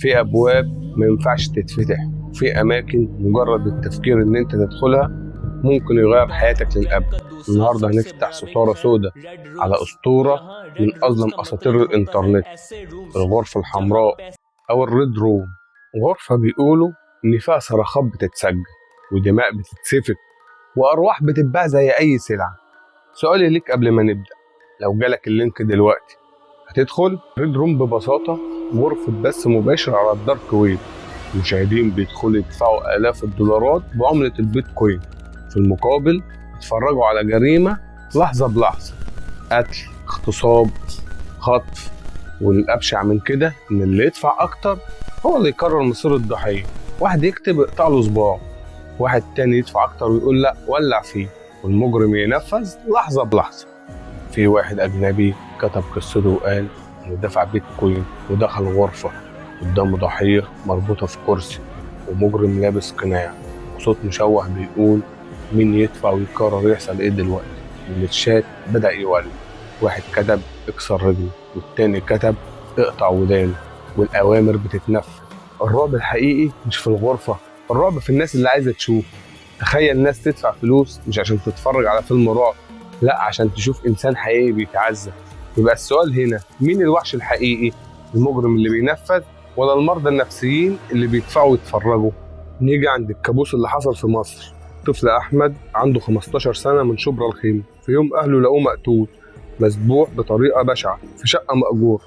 في ابواب ما ينفعش تتفتح، وفي اماكن مجرد التفكير ان انت تدخلها ممكن يغير حياتك للابد. النهارده هنفتح ستاره سوداء على اسطوره من اظلم اساطير الانترنت، الغرفه الحمراء او الريد روم. غرفه بيقولوا ان فيها صرخات بتتسجل ودماء بتتسفك وارواح بتتباع زي اي سلعه. سؤالي ليك قبل ما نبدا، لو جالك اللينك دلوقتي هتدخل؟ ريد روم ببساطة غرفة بث مباشر على الدارك ويب. المشاهدين بيدخلوا يدفعوا آلاف الدولارات بعملة البيتكوين، في المقابل يتفرجوا على جريمة لحظة بلحظة، قتل، اغتصاب، خطف. والأبشع من كده إن اللي يدفع أكتر هو اللي يقرر مصير الضحية. واحد يكتب اقطع له صباعه، واحد تاني يدفع أكتر ويقول لأ ولع فيه، والمجرم ينفذ لحظة بلحظة. في واحد أجنبي كتب قصته وقال إنه دفع بيتكوين ودخل غرفة قدامه ضحية مربوطة في كرسي ومجرم لابس قناع، وصوت مشوه بيقول مين يدفع ويقرر يحصل إيه دلوقتي. الشات بدأ يولد، واحد كتب اكسر رجله والتاني كتب اقطع ودانه، والأوامر بتتنفذ. الرعب الحقيقي مش في الغرفة، الرعب في الناس اللي عايزة تشوف. تخيل ناس تدفع فلوس مش عشان تتفرج على فيلم رعب، لا عشان تشوف إنسان حقيقي بيتعذب. يبقى السؤال هنا، مين الوحش الحقيقي؟ المجرم اللي بينفذ ولا المرضى النفسيين اللي بيدفعوا يتفرجوا؟ نيجي عند الكابوس اللي حصل في مصر. طفل أحمد عنده 15 سنة من شبرا الخيمة، في يوم أهله لقوه مقتول مسبوح بطريقة بشعة في شقة مأجور.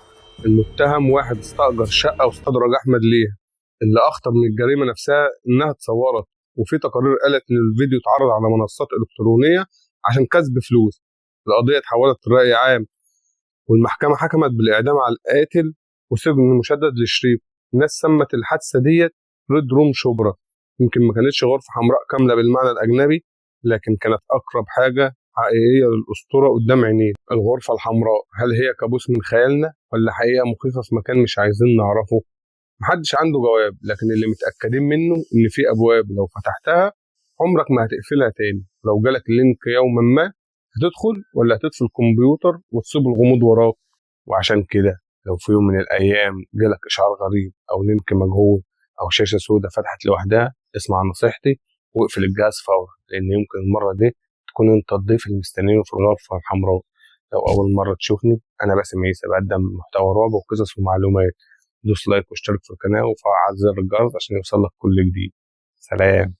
المتهم واحد استأجر شقة واستدرج أحمد ليها. اللي أخطر من الجريمة نفسها إنها اتصورت، وفي تقارير قالت إن الفيديو اتعرض على منصات إلكترونية عشان كسب فلوس. القضية اتحولت لرأي عام، والمحكمة حكمت بالإعدام على القاتل وسجن مشدد لشريف. الناس سمت الحادثة ديت ريد روم شبرا. يمكن ما كانتش غرفة حمراء كاملة بالمعنى الأجنبي، لكن كانت أقرب حاجة حقيقية للأسطورة قدام عينينا. الغرفة الحمراء هل هي كابوس من خيالنا ولا حقيقة مخيفة في مكان مش عايزين نعرفه؟ محدش عنده جواب، لكن اللي متأكدين منه إن في أبواب لو فتحتها عمرك ما هتقفلها تاني. لو جالك اللينك يوما ما هتدخل ولا هتطفي الكمبيوتر وتسيب الغموض وراك؟ وعشان كده لو في يوم من الأيام جالك إشعار غريب أو لينك مجهول أو شاشة سوداء فتحت لوحدها، اسمع نصيحتي واقفل الجهاز فورا، لأن يمكن المرة دي تكون أنت الضيف اللي مستنيه في الغرفة الحمراء. لو أول مرة تشوفني، أنا باسم عيسى، بقدم محتوى رعب وقصص ومعلومات. دوس لايك واشترك في القناة وفعل زر الجرس عشان يوصلك كل جديد. سلام.